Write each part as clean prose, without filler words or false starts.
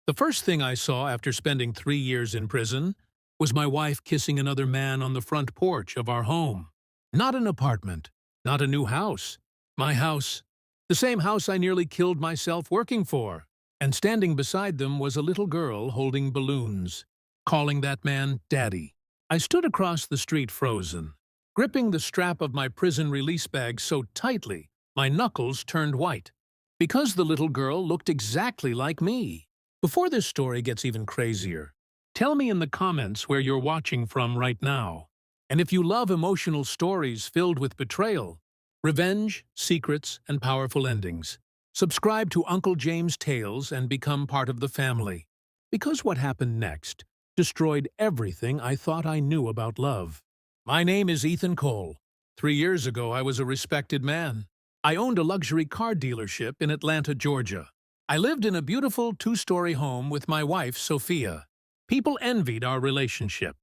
The first thing I saw after spending 3 years in prison was my wife kissing another man on the front porch of our home. Not an apartment, not a new house. My house. The same house I nearly killed myself working for. And standing beside them was a little girl holding balloons, calling that man Daddy. I stood across the street frozen, gripping the strap of my prison release bag so tightly my knuckles turned white. Because the little girl looked exactly like me. Before this story gets even crazier, tell me in the comments where you're watching from right now. And if you love emotional stories filled with betrayal, revenge, secrets, and powerful endings, subscribe to Uncle James Tales and become part of the family. Because what happened next destroyed everything I thought I knew about love. My name is Ethan Cole. 3 years ago, I was a respected man. I owned a luxury car dealership in Atlanta, Georgia. I lived in a beautiful 2-story home with my wife, Sophia. People envied our relationship.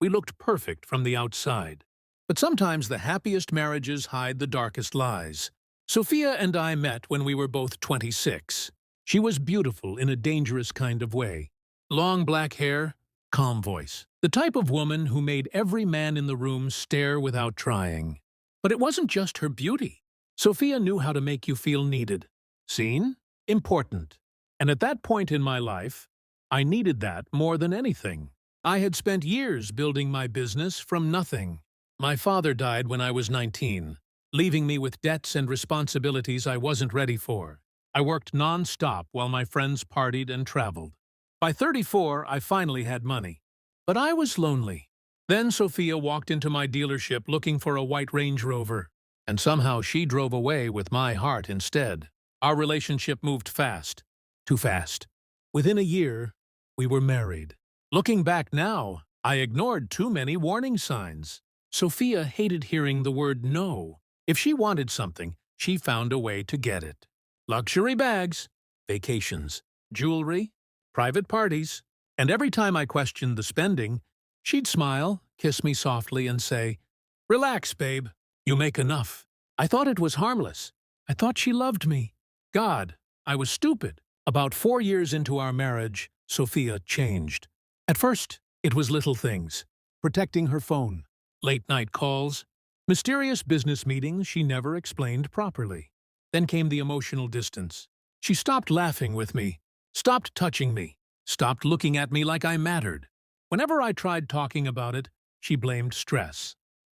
We looked perfect from the outside. But sometimes the happiest marriages hide the darkest lies. Sophia and I met when we were both 26. She was beautiful in a dangerous kind of way. Long black hair, calm voice. The type of woman who made every man in the room stare without trying. But it wasn't just her beauty. Sophia knew how to make you feel needed, seen, important. And at that point in my life, I needed that more than anything. I had spent years building my business from nothing. My father died when I was 19, leaving me with debts and responsibilities I wasn't ready for. I worked non-stop while my friends partied and traveled. By 34, I finally had money. But I was lonely. Then Sophia walked into my dealership looking for a white Range Rover. And somehow she drove away with my heart instead. Our relationship moved fast. Too fast. Within a year, we were married. Looking back now, I ignored too many warning signs. Sophia hated hearing the word no. If she wanted something, she found a way to get it. Luxury bags, vacations, jewelry, private parties. And every time I questioned the spending, she'd smile, kiss me softly, and say, "Relax, babe. You make enough." I thought it was harmless. I thought she loved me. God, I was stupid. About 4 years into our marriage, Sophia changed. At first, it was little things. Protecting her phone, late-night calls, mysterious business meetings she never explained properly. Then came the emotional distance. She stopped laughing with me, stopped touching me, stopped looking at me like I mattered. Whenever I tried talking about it, she blamed stress.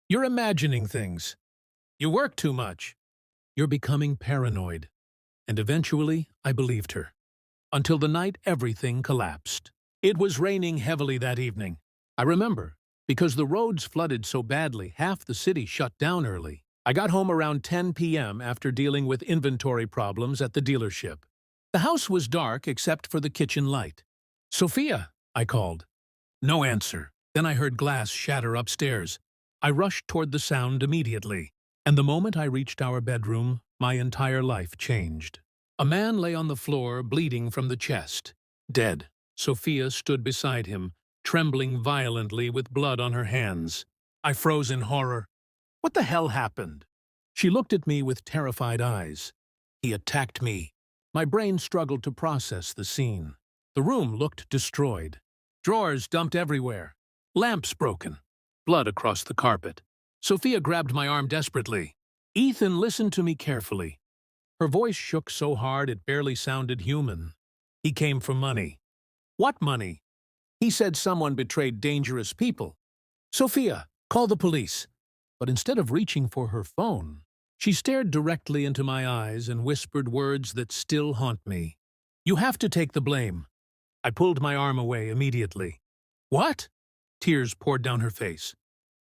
"You're imagining things. You work too much. You're becoming paranoid." And eventually, I believed her. Until the night everything collapsed. It was raining heavily that evening. I remember, because the roads flooded so badly, half the city shut down early. I got home around 10 p.m. after dealing with inventory problems at the dealership. The house was dark except for the kitchen light. "Sophia," I called. No answer. Then I heard glass shatter upstairs. I rushed toward the sound immediately. And the moment I reached our bedroom, my entire life changed. A man lay on the floor, bleeding from the chest. Dead. Sophia stood beside him, trembling violently with blood on her hands. I froze in horror. What the hell happened? She looked at me with terrified eyes. He attacked me. My brain struggled to process the scene. The room looked destroyed. Drawers dumped everywhere. Lamps broken. Blood across the carpet. Sophia grabbed my arm desperately. Ethan listened to me carefully. Her voice shook so hard it barely sounded human. "He came for money." "What money?" "He said someone betrayed dangerous people." "Sophia, call the police." But instead of reaching for her phone, she stared directly into my eyes and whispered words that still haunt me. "You have to take the blame." I pulled my arm away immediately. "What?" Tears poured down her face.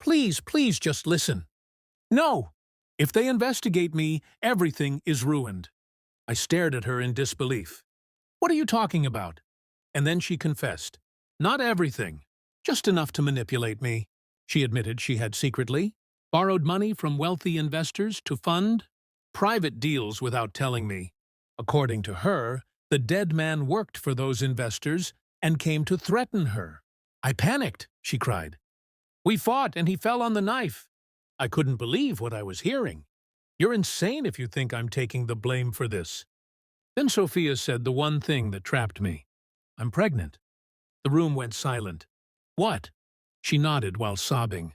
"Please, please just listen." "No! If they investigate me, everything is ruined." I stared at her in disbelief. "What are you talking about?" And then she confessed. "Not everything. Just enough to manipulate me." She admitted she had secretly borrowed money from wealthy investors to fund private deals without telling me. According to her, the dead man worked for those investors and came to threaten her. I panicked, she cried. "We fought and he fell on the knife." I couldn't believe what I was hearing. "You're insane if you think I'm taking the blame for this." Then Sophia said the one thing that trapped me. I'm pregnant." The room went silent. "What?" She nodded while sobbing.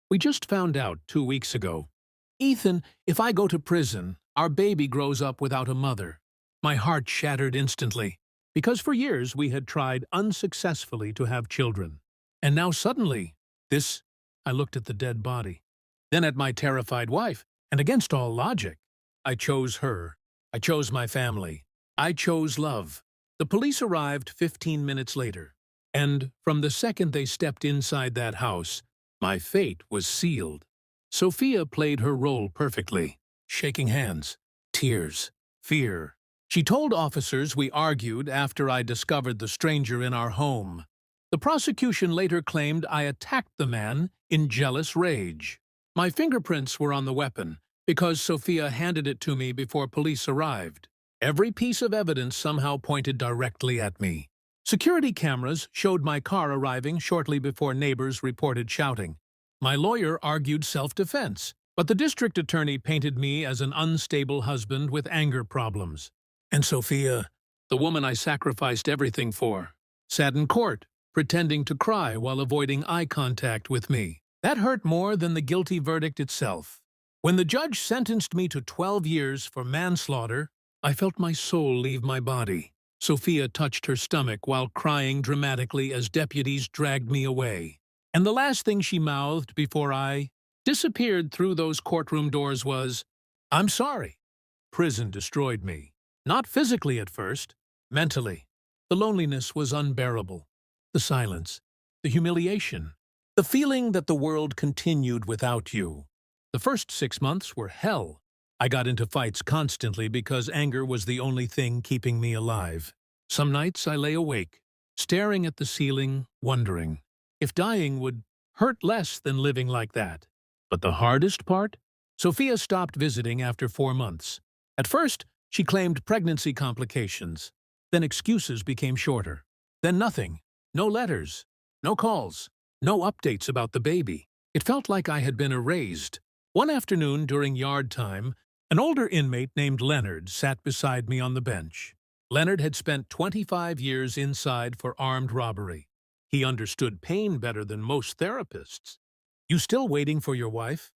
"We just found out 2 weeks ago. Ethan, if I go to prison, our baby grows up without a mother." My heart shattered instantly, because for years we had tried unsuccessfully to have children. And now suddenly, this, I looked at the dead body, then at my terrified wife, and against all logic, I chose her. I chose my family. I chose love. The police arrived 15 minutes later, and from the second they stepped inside that house, my fate was sealed. Sophia played her role perfectly. Shaking hands, tears, fear. She told officers we argued after I discovered the stranger in our home. The prosecution later claimed I attacked the man in jealous rage. My fingerprints were on the weapon because Sophia handed it to me before police arrived. Every piece of evidence somehow pointed directly at me. Security cameras showed my car arriving shortly before neighbors reported shouting. My lawyer argued self-defense, but the district attorney painted me as an unstable husband with anger problems. And Sophia, the woman I sacrificed everything for, sat in court, pretending to cry while avoiding eye contact with me. That hurt more than the guilty verdict itself. When the judge sentenced me to 12 years for manslaughter, I felt my soul leave my body. Sophia touched her stomach while crying dramatically as deputies dragged me away. And the last thing she mouthed before I disappeared through those courtroom doors was, "I'm sorry." Prison destroyed me. Not physically at first, mentally. The loneliness was unbearable. The silence, the humiliation, the feeling that the world continued without you. The first 6 months were hell. I got into fights constantly because anger was the only thing keeping me alive. Some nights I lay awake, staring at the ceiling, wondering if dying would hurt less than living like that. But the hardest part? Sophia stopped visiting after 4 months. At first, she claimed pregnancy complications. Then excuses became shorter. Then nothing. No letters. No calls. No updates about the baby. It felt like I had been erased. One afternoon during yard time, an older inmate named Leonard sat beside me on the bench. Leonard had spent 25 years inside for armed robbery. He understood pain better than most therapists. "You still waiting for your wife?"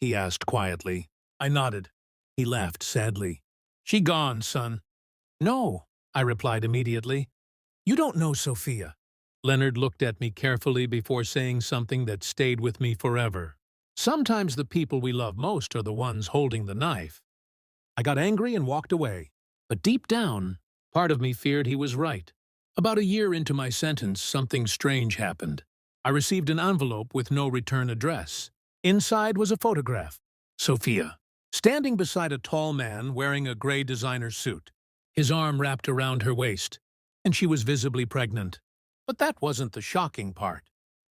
he asked quietly. I nodded. He laughed sadly. "She gone, son." "No," I replied immediately. "You don't know Sophia." Leonard looked at me carefully before saying something that stayed with me forever. "Sometimes the people we love most are the ones holding the knife." I got angry and walked away. But deep down, part of me feared he was right. About a year into my sentence, something strange happened. I received an envelope with no return address. Inside was a photograph. Sophia, standing beside a tall man wearing a gray designer suit. His arm wrapped around her waist, and she was visibly pregnant. But that wasn't the shocking part.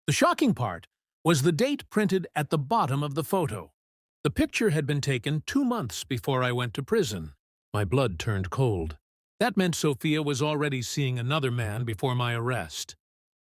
The shocking part was the date printed at the bottom of the photo. The picture had been taken 2 months before I went to prison. My blood turned cold. That meant Sophia was already seeing another man before my arrest.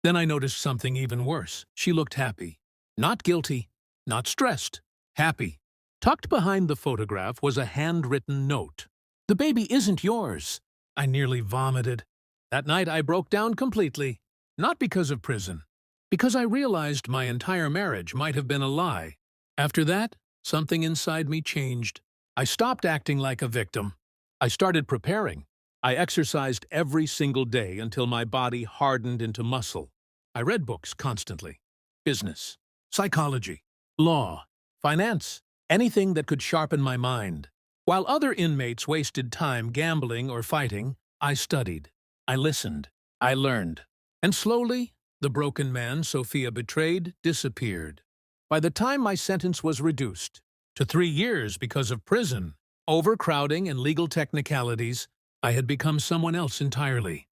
Then I noticed something even worse. She looked happy. Not guilty, not stressed. Happy. Tucked behind the photograph was a handwritten note. "The baby isn't yours." I nearly vomited. That night I broke down completely. Not because of prison. Because I realized my entire marriage might have been a lie. After that, something inside me changed. I stopped acting like a victim. I started preparing. I exercised every single day until my body hardened into muscle. I read books constantly. Business, psychology, law, finance, anything that could sharpen my mind. While other inmates wasted time gambling or fighting, I studied. I listened. I learned. And slowly, the broken man Sophia betrayed disappeared. By the time my sentence was reduced to 3 years because of prison, overcrowding, and legal technicalities, I had become someone else entirely.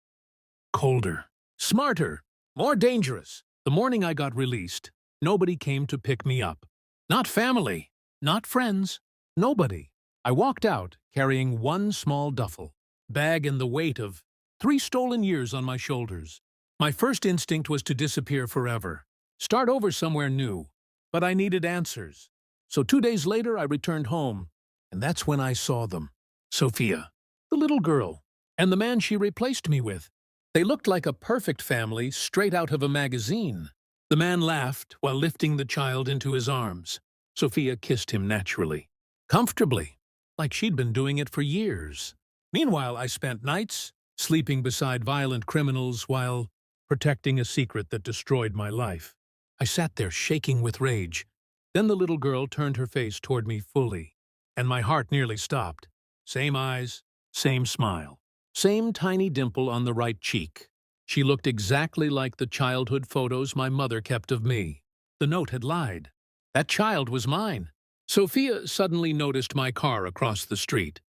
Colder, smarter, more dangerous. The morning I got released, nobody came to pick me up. Not family, not friends, nobody. I walked out carrying one small duffel bag and the weight of 3 stolen years on my shoulders. My first instinct was to disappear forever, start over somewhere new, but I needed answers. So 2 days later I returned home, and that's when I saw them. Sophia, the little girl, and the man she replaced me with. They looked like a perfect family straight out of a magazine. The man laughed while lifting the child into his arms. Sophia kissed him naturally, comfortably, like she'd been doing it for years. Meanwhile, I spent nights sleeping beside violent criminals while protecting a secret that destroyed my life. I sat there shaking with rage. Then the little girl turned her face toward me fully, and my heart nearly stopped. Same eyes, same smile, same tiny dimple on the right cheek. She looked exactly like the childhood photos my mother kept of me. The note had lied. That child was mine. Sophia suddenly noticed my car across the street.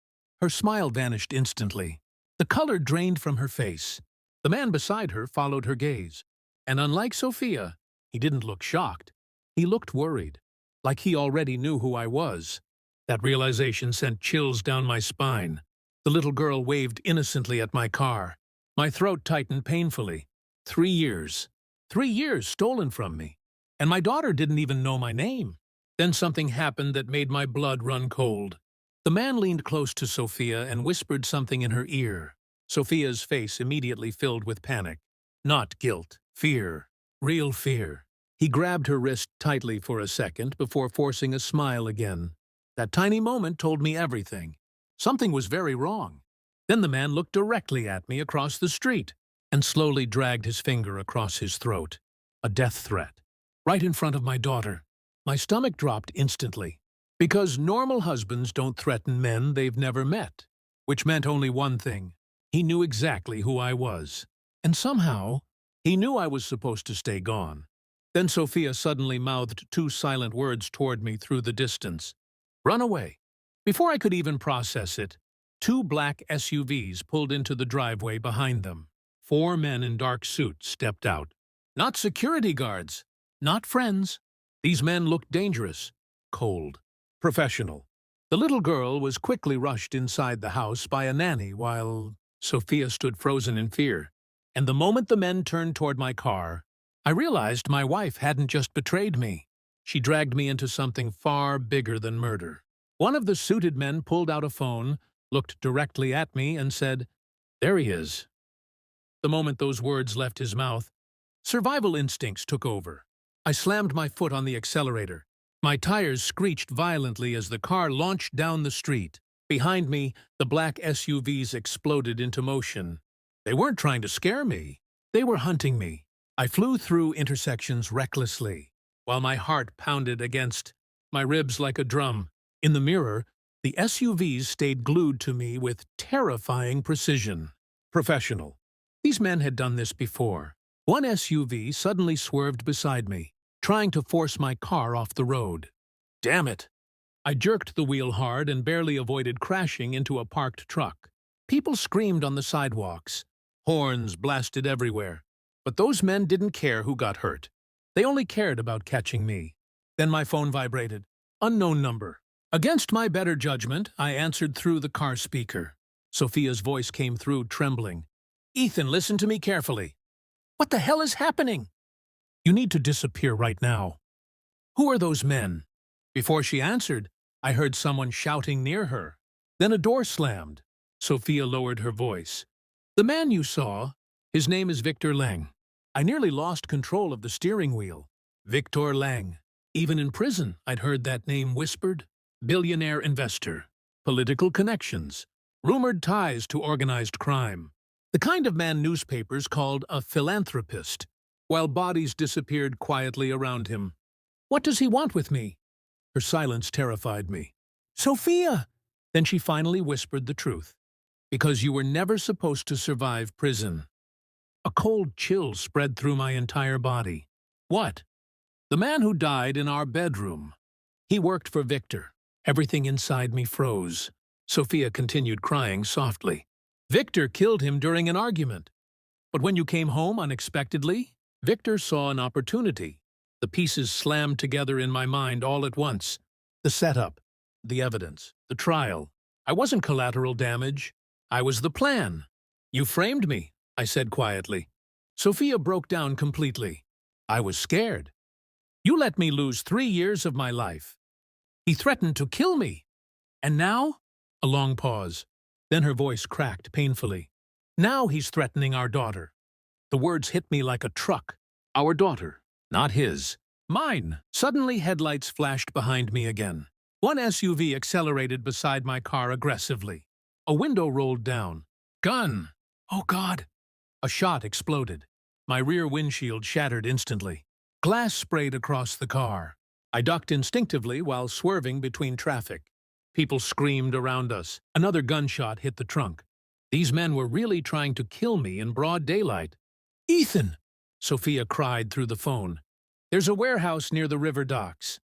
Her smile vanished instantly. The color drained from her face. The man beside her followed her gaze. And unlike Sophia, he didn't look shocked. He looked worried, like he already knew who I was. That realization sent chills down my spine. The little girl waved innocently at my car. My throat tightened painfully. 3 years. 3 years stolen from me. And my daughter didn't even know my name. Then something happened that made my blood run cold. The man leaned close to Sophia and whispered something in her ear. Sophia's face immediately filled with panic. Not guilt, fear, real fear. He grabbed her wrist tightly for a second before forcing a smile again. That tiny moment told me everything. Something was very wrong. Then the man looked directly at me across the street and slowly dragged his finger across his throat. A death threat. Right in front of my daughter. My stomach dropped instantly. Because normal husbands don't threaten men they've never met. Which meant only one thing. He knew exactly who I was. And somehow, he knew I was supposed to stay gone. Then Sophia suddenly mouthed 2 silent words toward me through the distance. Run away. Before I could even process it, 2 black SUVs pulled into the driveway behind them. 4 men in dark suits stepped out. Not security guards. Not friends. These men looked dangerous, cold, professional. The little girl was quickly rushed inside the house by a nanny while Sophia stood frozen in fear. And the moment the men turned toward my car, I realized my wife hadn't just betrayed me. She dragged me into something far bigger than murder. One of the suited men pulled out a phone, looked directly at me, and said, "There he is." The moment those words left his mouth, survival instincts took over. I slammed my foot on the accelerator. My tires screeched violently as the car launched down the street. Behind me, the black SUVs exploded into motion. They weren't trying to scare me. They were hunting me. I flew through intersections recklessly, while my heart pounded against my ribs like a drum. In the mirror, the SUVs stayed glued to me with terrifying precision. Professional. These men had done this before. One SUV suddenly swerved beside me, trying to force my car off the road. Damn it! I jerked the wheel hard and barely avoided crashing into a parked truck. People screamed on the sidewalks. Horns blasted everywhere. But those men didn't care who got hurt. They only cared about catching me. Then my phone vibrated. Unknown number. Against my better judgment, I answered through the car speaker. Sophia's voice came through, trembling. "Ethan, listen to me carefully." "What the hell is happening?" "You need to disappear right now." "Who are those men?" Before she answered, I heard someone shouting near her. Then a door slammed. Sophia lowered her voice. "The man you saw, his name is Victor Leng." I nearly lost control of the steering wheel. Victor Leng. Even in prison, I'd heard that name whispered. Billionaire investor. Political connections. Rumored ties to organized crime. The kind of man newspapers called a philanthropist, while bodies disappeared quietly around him. What does he want with me? Her silence terrified me. "Sophia!" Then she finally whispered the truth. "Because you were never supposed to survive prison." A cold chill spread through my entire body. What? The man who died in our bedroom. He worked for Victor. Everything inside me froze. Sophia continued crying softly. "Victor killed him during an argument. But when you came home unexpectedly, Victor saw an opportunity." The pieces slammed together in my mind all at once. The setup, the evidence, the trial. I wasn't collateral damage. I was the plan. "You framed me," I said quietly. Sophia broke down completely. "I was scared. You let me lose 3 years of my life. He threatened to kill me. And now?" A long pause. Then her voice cracked painfully. "Now he's threatening our daughter." The words hit me like a truck. Our daughter, not his. Mine. Suddenly, headlights flashed behind me again. One SUV accelerated beside my car aggressively. A window rolled down. Gun! Oh, God! A shot exploded. My rear windshield shattered instantly. Glass sprayed across the car. I ducked instinctively while swerving between traffic. People screamed around us. Another gunshot hit the trunk. These men were really trying to kill me in broad daylight. "Ethan!" Sophia cried through the phone. "There's a warehouse near the river docks."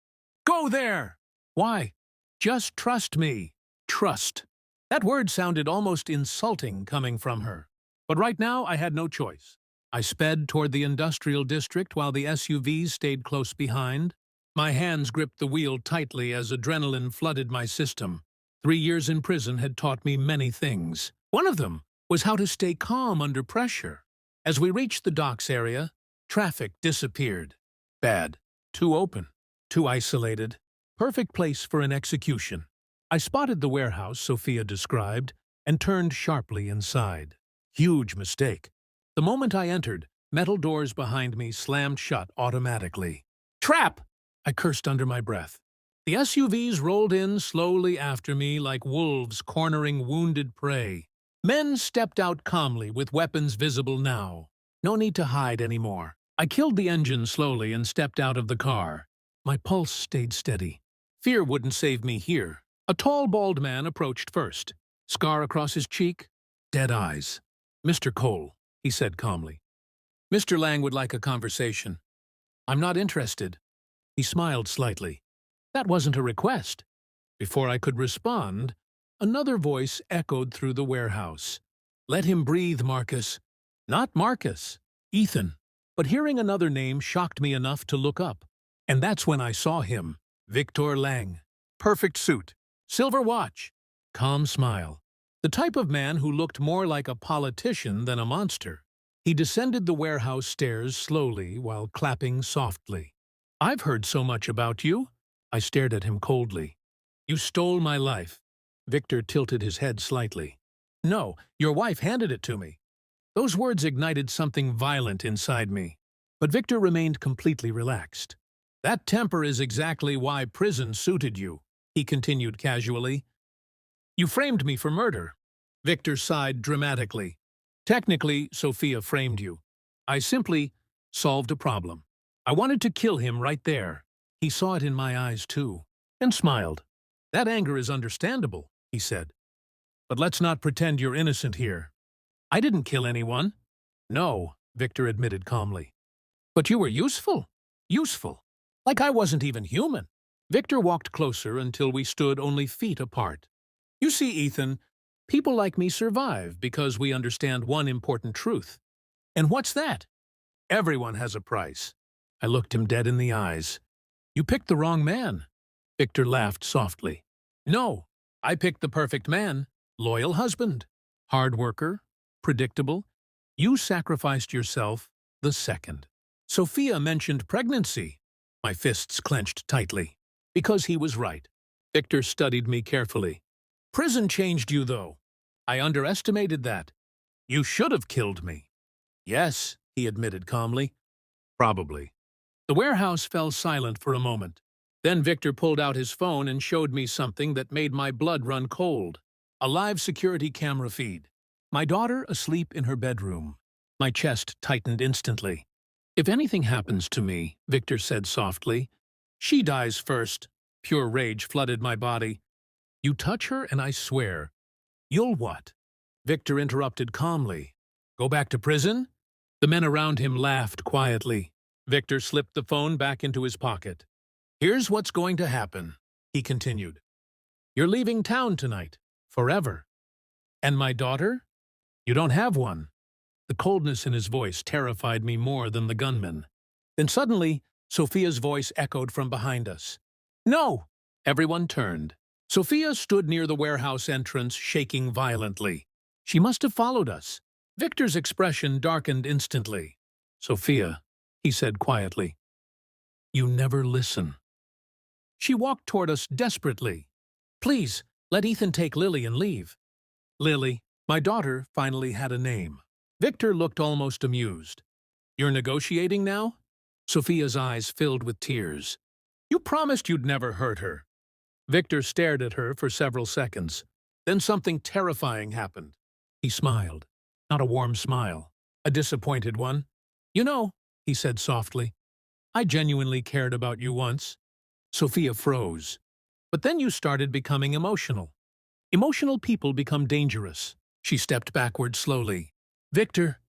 "Go there!" "Why?" "Just trust me." Trust. That word sounded almost insulting coming from her. But right now I had no choice. I sped toward the industrial district while the SUVs stayed close behind. My hands gripped the wheel tightly as adrenaline flooded my system. 3 years in prison had taught me many things. One of them was how to stay calm under pressure. As we reached the docks area, traffic disappeared. Bad. Too open. Too isolated. Perfect place for an execution. I spotted the warehouse Sophia described and turned sharply inside. Huge mistake. The moment I entered, metal doors behind me slammed shut automatically. "Trap!" I cursed under my breath. The SUVs rolled in slowly after me like wolves cornering wounded prey. Men stepped out calmly with weapons visible now. No need to hide anymore. I killed the engine slowly and stepped out of the car. My pulse stayed steady. Fear wouldn't save me here. A tall, bald man approached first. Scar across his cheek, dead eyes. "Mr. Cole," he said calmly. "Mr. Lang would like a conversation." "I'm not interested." He smiled slightly. That wasn't a request. Before I could respond, another voice echoed through the warehouse. "Let him breathe, Marcus." Not Marcus, Ethan. But hearing another name shocked me enough to look up. And that's when I saw him, Victor Lang. Perfect suit, silver watch, calm smile. The type of man who looked more like a politician than a monster. He descended the warehouse stairs slowly while clapping softly. "I've heard so much about you." I stared at him coldly. "You stole my life." Victor tilted his head slightly. "No, your wife handed it to me." Those words ignited something violent inside me. But Victor remained completely relaxed. "That temper is exactly why prison suited you," he continued casually. "You framed me for murder." Victor sighed dramatically. "Technically, Sophia framed you. I simply solved a problem. I wanted to kill him right there." He saw it in my eyes, too, and smiled. "That anger is understandable," he said. "But let's not pretend you're innocent here." "I didn't kill anyone." "No," Victor admitted calmly. "But you were useful. Useful. Like I wasn't even human." Victor walked closer until we stood only feet apart. "You see, Ethan, people like me survive because we understand one important truth. And what's that? Everyone has a price." I looked him dead in the eyes. "You picked the wrong man." Victor laughed softly. "No, I picked the perfect man. Loyal husband. Hard worker. Predictable. You sacrificed yourself the second." Sophia mentioned pregnancy. My fists clenched tightly. Because he was right. Victor studied me carefully. "Prison changed you, though. I underestimated that. You should have killed me." "Yes," he admitted calmly. "Probably." The warehouse fell silent for a moment. Then Victor pulled out his phone and showed me something that made my blood run cold. A live security camera feed. My daughter asleep in her bedroom. My chest tightened instantly. "If anything happens to me," Victor said softly, "she dies first." Pure rage flooded my body. "You touch her and I swear." "You'll what?" Victor interrupted calmly. "Go back to prison?" The men around him laughed quietly. Victor slipped the phone back into his pocket. "Here's what's going to happen," he continued. "You're leaving town tonight. Forever. And my daughter? You don't have one." The coldness in his voice terrified me more than the gunman. Then suddenly, Sophia's voice echoed from behind us. "No!" Everyone turned. Sophia stood near the warehouse entrance, shaking violently. She must have followed us. Victor's expression darkened instantly. "Sophia," he said quietly, "you never listen." She walked toward us desperately. "Please, let Ethan take Lily and leave." Lily, my daughter, finally had a name. Victor looked almost amused. You're negotiating now? Sophia's eyes filled with tears. You promised you'd never hurt her. Victor stared at her for several seconds. Then something terrifying happened. He smiled. Not a warm smile. A disappointed one. You know, he said softly, I genuinely cared about you once. Sophia froze. But then you started becoming emotional. Emotional people become dangerous. She stepped backward slowly. Victor.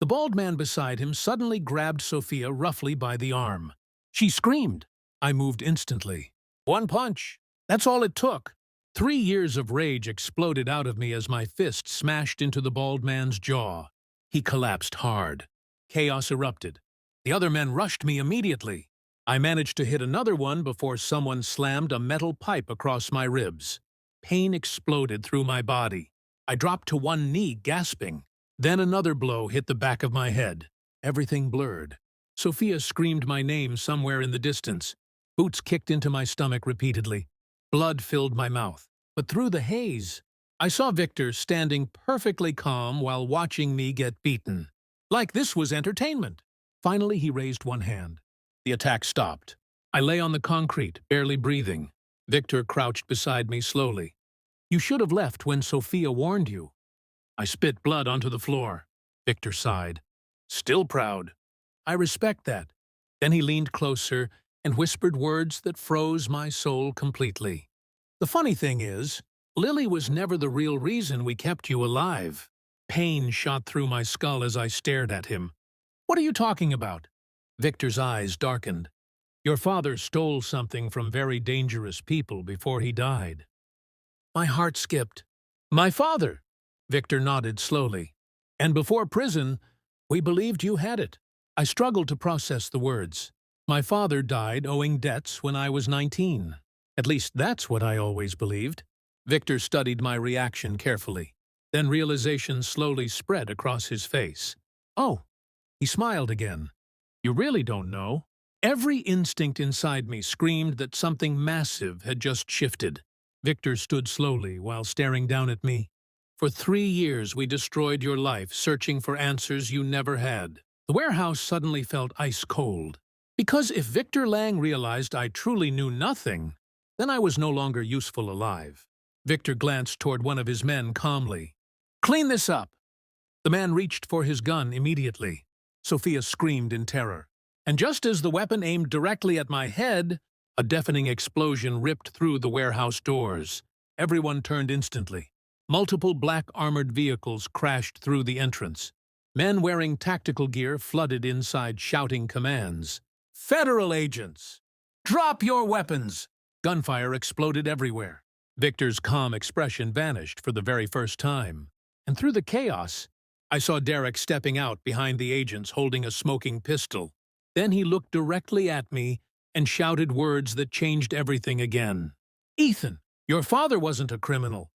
The bald man beside him suddenly grabbed Sophia roughly by the arm. She screamed. I moved instantly. One punch. That's all it took. 3 years of rage exploded out of me as my fist smashed into the bald man's jaw. He collapsed hard. Chaos erupted. The other men rushed me immediately. I managed to hit another one before someone slammed a metal pipe across my ribs. Pain exploded through my body. I dropped to one knee, gasping. Then another blow hit the back of my head. Everything blurred. Sophia screamed my name somewhere in the distance. Boots kicked into my stomach repeatedly. Blood filled my mouth. But through the haze, I saw Victor standing perfectly calm while watching me get beaten. Like this was entertainment. Finally, he raised one hand. The attack stopped. I lay on the concrete, barely breathing. Victor crouched beside me slowly. You should have left when Sophia warned you. I spit blood onto the floor. Victor sighed. Still proud. I respect that. Then he leaned closer and whispered words that froze my soul completely. The funny thing is, Lily was never the real reason we kept you alive. Pain shot through my skull as I stared at him. What are you talking about? Victor's eyes darkened. Your father stole something from very dangerous people before he died. My heart skipped. My father? Victor nodded slowly. And before prison, we believed you had it. I struggled to process the words. My father died owing debts when I was 19. At least that's what I always believed. Victor studied my reaction carefully. Then realization slowly spread across his face. Oh, he smiled again. You really don't know. Every instinct inside me screamed that something massive had just shifted. Victor stood slowly while staring down at me. For 3 years we destroyed your life searching for answers you never had. The warehouse suddenly felt ice cold. Because if Victor Lang realized I truly knew nothing, then I was no longer useful alive. Victor glanced toward one of his men calmly. Clean this up! The man reached for his gun immediately. Sophia screamed in terror. And just as the weapon aimed directly at my head, a deafening explosion ripped through the warehouse doors. Everyone turned instantly. Multiple black armored vehicles crashed through the entrance. Men wearing tactical gear flooded inside shouting commands. Federal agents! Drop your weapons! Gunfire exploded everywhere. Victor's calm expression vanished for the very first time. And through the chaos, I saw Derek stepping out behind the agents holding a smoking pistol. Then he looked directly at me and shouted words that changed everything again. Ethan, your father wasn't a criminal.